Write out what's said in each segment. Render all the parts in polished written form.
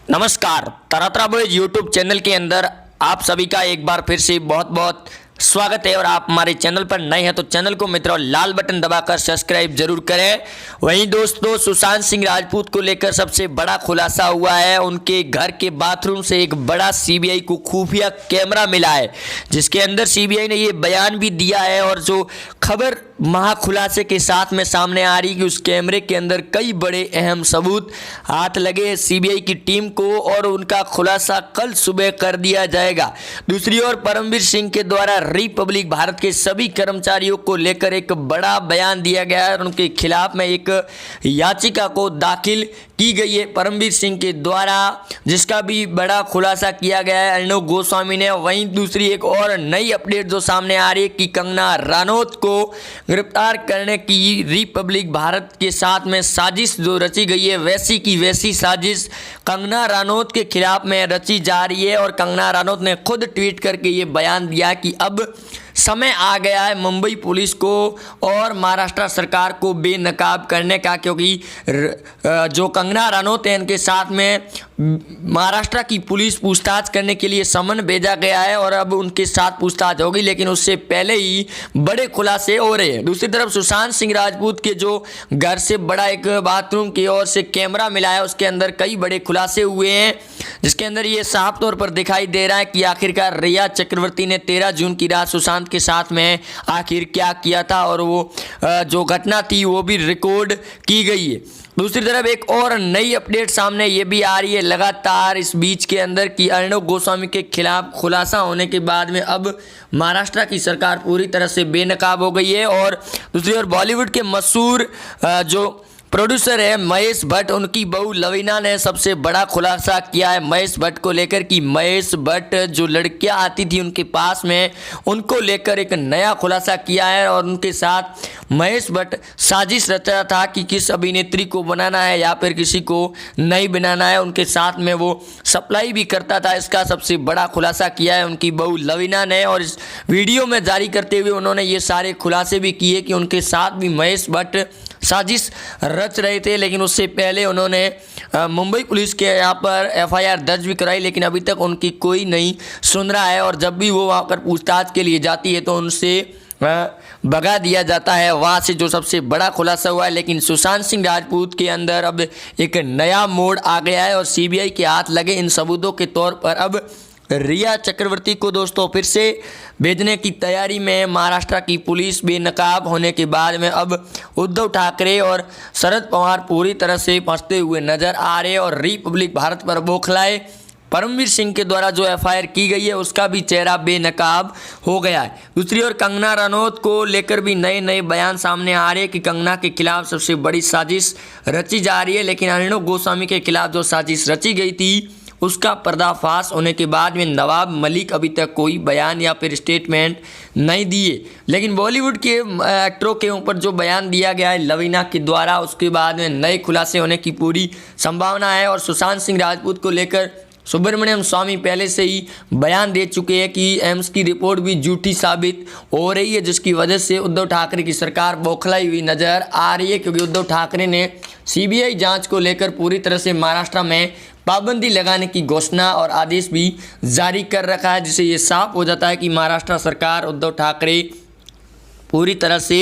नमस्कार, तरह boys YouTube channel के अंदर आप सभी का एक बार फिर से बहुत बहुत स्वागत है। और आप हमारे चैनल पर नए हैं तो चैनल को मित्रों लाल बटन दबाकर सब्सक्राइब जरूर करें। वहीं दोस्तों, सुशांत सिंह राजपूत को लेकर सबसे बड़ा खुलासा हुआ है। उनके घर के बाथरूम से एक बड़ा सीबीआई को खुफिया कैमरा मिला है, जिसके अंदर सीबीआई ने ये बयान भी दिया है। और जो खबर महाखुलासे के साथ में सामने आ रही कि उस कैमरे के अंदर कई बड़े अहम सबूत हाथ लगे सीबीआई की टीम को, और उनका खुलासा कल सुबह कर दिया जाएगा। दूसरी ओर परमवीर सिंह के द्वारा रिपब्लिक भारत के सभी कर्मचारियों को लेकर एक बड़ा बयान दिया गया है और उनके खिलाफ में एक याचिका को दाखिल की गई है परमवीर सिंह के द्वारा, जिसका भी बड़ा खुलासा किया गया है अर्णव गोस्वामी ने। वहीं दूसरी एक और नई अपडेट जो सामने आ रही है कि कंगना रनौत को गिरफ्तार करने की रिपब्लिक भारत के साथ में साजिश जो रची गई है, वैसी की वैसी साजिश कंगना रनौत के खिलाफ में रची जा रही है। और कंगना रनौत ने खुद ट्वीट करके ये बयान दिया कि अब समय आ गया है मुंबई पुलिस को और महाराष्ट्र सरकार को बेनकाब करने का, क्योंकि जो कंगना रनौत है इनके साथ में महाराष्ट्र की पुलिस पूछताछ करने के लिए समन भेजा गया है और अब उनके साथ पूछताछ होगी, लेकिन उससे पहले ही बड़े खुलासे हो रहे हैं। दूसरी तरफ सुशांत सिंह राजपूत के जो घर से बड़ा एक बाथरूम की ओर से कैमरा मिला है, उसके अंदर कई बड़े खुलासे हुए हैं, जिसके अंदर ये साफ तौर पर दिखाई दे रहा है कि आखिरकार रिया चक्रवर्ती ने 13 जून की रात सुशांत के साथ में आखिर क्या किया था, और वो जो घटना थी वो भी रिकॉर्ड की गई है। दूसरी तरफ एक और नई अपडेट सामने ये भी आ रही है लगातार इस बीच के अंदर कि अर्णव गोस्वामी के खिलाफ खुलासा होने के बाद में अब महाराष्ट्र की सरकार पूरी तरह से बेनकाब हो गई है। और दूसरी ओर बॉलीवुड के मशहूर जो प्रोड्यूसर है महेश भट्ट, उनकी बहू लवीना ने सबसे बड़ा खुलासा किया है महेश भट्ट को लेकर कि महेश भट्ट जो लड़कियां आती थी उनके पास में, उनको लेकर एक नया खुलासा किया है। और उनके साथ महेश भट्ट साजिश रच रहा था कि किस अभिनेत्री को बनाना है या फिर किसी को नहीं बनाना है, उनके साथ में वो सप्लाई भी करता था। इसका सबसे बड़ा खुलासा किया है उनकी बहू लवीना ने, और इस वीडियो में जारी करते हुए उन्होंने ये सारे खुलासे भी किए कि उनके साथ भी महेश भट्ट साजिश रच रहे थे। लेकिन उससे पहले उन्होंने मुंबई पुलिस के यहाँ पर एफआईआर दर्ज भी कराई, लेकिन अभी तक उनकी कोई नहीं सुन रहा है। और जब भी वो वहाँ पर पूछताछ के लिए जाती है तो उनसे भगा दिया जाता है वहाँ से, जो सबसे बड़ा खुलासा हुआ है। लेकिन सुशांत सिंह राजपूत के अंदर अब एक नया मोड़ आ गया है और सीबीआई के हाथ लगे इन सबूतों के तौर पर अब रिया चक्रवर्ती को दोस्तों फिर से भेजने की तैयारी में महाराष्ट्र की पुलिस बेनकाब होने के बाद में अब उद्धव ठाकरे और शरद पवार पूरी तरह से फंसते हुए नजर आ रहे हैं। और रिपब्लिक भारत पर बौखलाए परमवीर सिंह के द्वारा जो एफआईआर की गई है उसका भी चेहरा बेनकाब हो गया है। दूसरी ओर कंगना रनौत को लेकर भी नए नए बयान सामने आ रहे हैं कि कंगना के खिलाफ सबसे बड़ी साजिश रची जा रही है, लेकिन अर्णव गोस्वामी के खिलाफ जो साजिश रची गई थी उसका पर्दाफाश होने के बाद में नवाब मलिक अभी तक कोई बयान या फिर स्टेटमेंट नहीं दिए। लेकिन बॉलीवुड के एक्टरों के ऊपर जो बयान दिया गया है लवीना के द्वारा, उसके बाद में नए खुलासे होने की पूरी संभावना है। और सुशांत सिंह राजपूत को लेकर सुब्रमण्यम स्वामी पहले से ही बयान दे चुके हैं कि एम्स की रिपोर्ट भी झूठी साबित हो रही है, जिसकी वजह से उद्धव ठाकरे की सरकार बौखलाई हुई नज़र आ रही है। क्योंकि उद्धव ठाकरे ने सीबीआई जांच को लेकर पूरी तरह से महाराष्ट्र में पाबंदी लगाने की घोषणा और आदेश भी जारी कर रखा है, जिससे ये साफ हो जाता है कि महाराष्ट्र सरकार उद्धव ठाकरे पूरी तरह से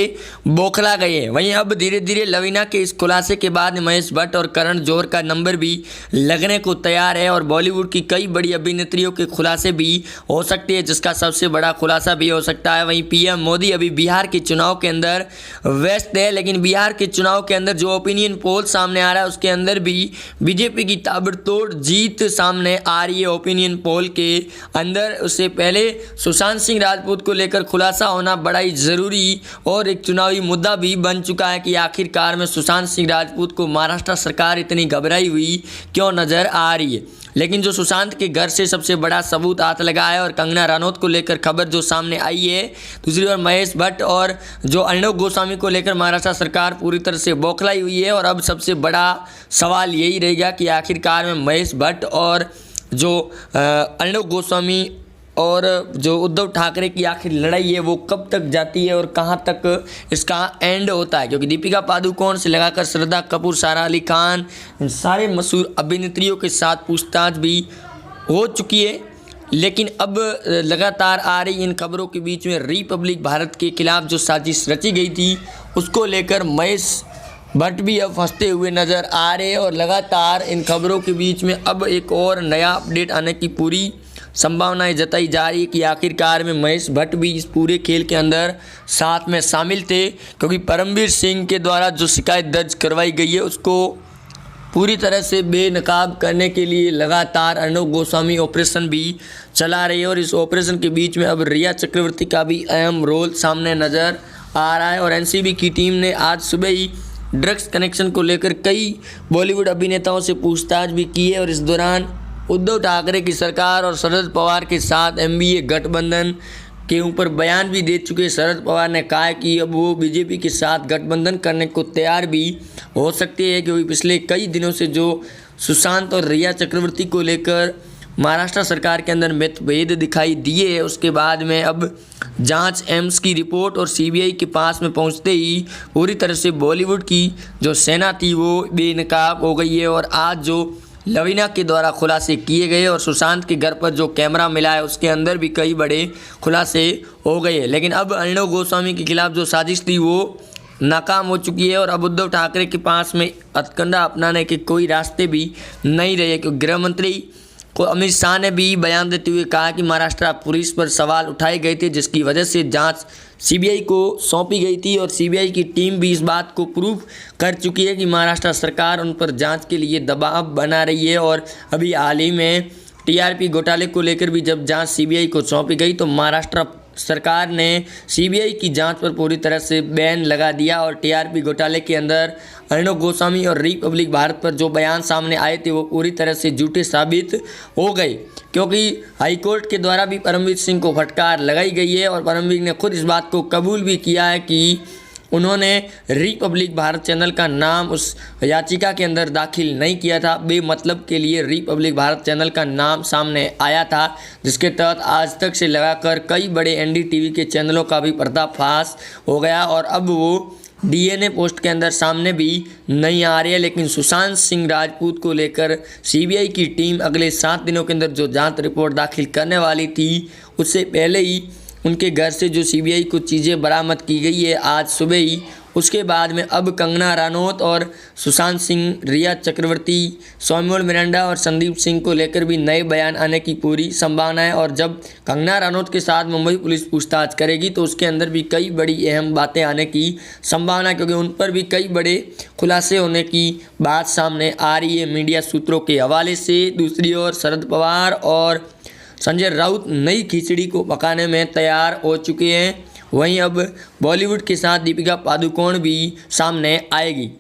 बौखला गए हैं। वहीं अब धीरे धीरे लवीना के इस खुलासे के बाद महेश भट्ट और करण जौहर का नंबर भी लगने को तैयार है और बॉलीवुड की कई बड़ी अभिनेत्रियों के खुलासे भी हो सकते हैं, जिसका सबसे बड़ा खुलासा भी हो सकता है। वहीं पीएम मोदी अभी बिहार के चुनाव के अंदर व्यस्त है, लेकिन बिहार के चुनाव के अंदर जो ओपिनियन पोल सामने आ रहा है उसके अंदर भी बीजेपी की ताबड़तोड़ जीत सामने आ रही है ओपिनियन पोल के अंदर। उससे पहले सुशांत सिंह राजपूत को लेकर खुलासा होना बड़ा ही जरूरी और एक चुनावी मुद्दा भी बन चुका है कि आखिरकार में सुशांत सिंह राजपूत को महाराष्ट्र सरकार इतनी घबराई हुई क्यों नजर आ रही है। लेकिन जो सुशांत के घर से सबसे बड़ा सबूत हाथ लगा है और कंगना रनौत को लेकर खबर जो सामने आई है, दूसरी ओर महेश भट्ट और जो अर्णव गोस्वामी को लेकर महाराष्ट्र सरकार पूरी तरह से बौखलाई हुई है। और अब सबसे बड़ा सवाल यही रहेगा कि आखिरकार में महेश भट्ट और जो अर्णव गोस्वामी और जो उद्धव ठाकरे की आखिर लड़ाई है वो कब तक जाती है और कहां तक इसका एंड होता है, क्योंकि दीपिका पादुकोण से लगाकर श्रद्धा कपूर, सारा अली खान, इन सारे मशहूर अभिनेत्रियों के साथ पूछताछ भी हो चुकी है। लेकिन अब लगातार आ रही इन खबरों के बीच में रिपब्लिक भारत के खिलाफ जो साजिश रची गई थी उसको लेकर महेश भट्ट भी अब फंसते हुए नज़र आ रहे हैं और लगातार इन खबरों के बीच में अब एक और नया अपडेट आने की पूरी संभावनाएं जताई जा रही है कि आखिरकार में महेश भट्ट भी इस पूरे खेल के अंदर साथ में शामिल थे, क्योंकि परमवीर सिंह के द्वारा जो शिकायत दर्ज करवाई गई है उसको पूरी तरह से बेनकाब करने के लिए लगातार अर्णव गोस्वामी ऑपरेशन भी चला रही है। और इस ऑपरेशन के बीच में अब रिया चक्रवर्ती का भी अहम रोल सामने नज़र आ रहा है। और एनसीबी की टीम ने आज सुबह ही ड्रग्स कनेक्शन को लेकर कई बॉलीवुड अभिनेताओं से पूछताछ भी की है। और इस दौरान उद्धव ठाकरे की सरकार और शरद पवार के साथ एनडीए गठबंधन के ऊपर बयान भी दे चुके। शरद पवार ने कहा है कि अब वो बीजेपी के साथ गठबंधन करने को तैयार भी हो सकते हैं, क्योंकि पिछले कई दिनों से जो सुशांत और रिया चक्रवर्ती को लेकर महाराष्ट्र सरकार के अंदर मतभेद दिखाई दिए है, उसके बाद में अब जांच एम्स की रिपोर्ट और सीबीआई के पास में पहुंचते ही पूरी तरह से बॉलीवुड की जो सेना थी वो बेनकाब हो गई है। और आज जो लवीना के द्वारा खुलासे किए गए और सुशांत के घर पर जो कैमरा मिला है उसके अंदर भी कई बड़े खुलासे हो गए हैं। लेकिन अब अर्णव गोस्वामी के खिलाफ जो साजिश थी वो नाकाम हो चुकी है और अब उद्धव ठाकरे के पास में हथकंडा अपनाने के कोई रास्ते भी नहीं रहे, क्योंकि गृह मंत्री को अमित शाह ने भी बयान देते हुए कहा कि महाराष्ट्र पुलिस पर सवाल उठाए गए थे, जिसकी वजह से जांच सीबीआई को सौंपी गई थी। और सीबीआई की टीम भी इस बात को प्रूव कर चुकी है कि महाराष्ट्र सरकार उन पर जांच के लिए दबाव बना रही है। और अभी हाल ही में टीआरपी घोटाले को लेकर भी जब जांच सीबीआई को सौंपी गई तो महाराष्ट्र सरकार ने सीबीआई की जांच पर पूरी तरह से बैन लगा दिया। और टीआरपी घोटाले के अंदर अर्णव गोस्वामी और रिपब्लिक भारत पर जो बयान सामने आए थे वो पूरी तरह से झूठे साबित हो गए, क्योंकि हाईकोर्ट के द्वारा भी परमवीर सिंह को फटकार लगाई गई है। और परमवीर ने खुद इस बात को कबूल भी किया है कि उन्होंने रिपब्लिक भारत चैनल का नाम उस याचिका के अंदर दाखिल नहीं किया था। बेमतलब के लिए रिपब्लिक भारत चैनल का नाम सामने आया था, जिसके तहत आज तक से लगाकर कई बड़े एनडीटीवी के चैनलों का भी पर्दाफाश हो गया और अब वो डीएनए पोस्ट के अंदर सामने भी नहीं आ रही है। लेकिन सुशांत सिंह राजपूत को लेकर सीबीआई की टीम अगले 7 दिनों के अंदर जो जांच रिपोर्ट दाखिल करने वाली थी उससे पहले ही उनके घर से जो सीबीआई को चीज़ें बरामद की गई है आज सुबह ही, उसके बाद में अब कंगना रनौत और सुशांत सिंह, रिया चक्रवर्ती, सौम्यल मिरांडा और संदीप सिंह को लेकर भी नए बयान आने की पूरी संभावना है। और जब कंगना रनौत के साथ मुंबई पुलिस पूछताछ करेगी तो उसके अंदर भी कई बड़ी अहम बातें आने की संभावना है, क्योंकि उन पर भी कई बड़े खुलासे होने की बात सामने आ रही है मीडिया सूत्रों के हवाले से। दूसरी ओर शरद पवार और संजय राउत नई खिचड़ी को पकाने में तैयार हो चुके हैं। वहीं अब बॉलीवुड के साथ दीपिका पादुकोण भी सामने आएगी।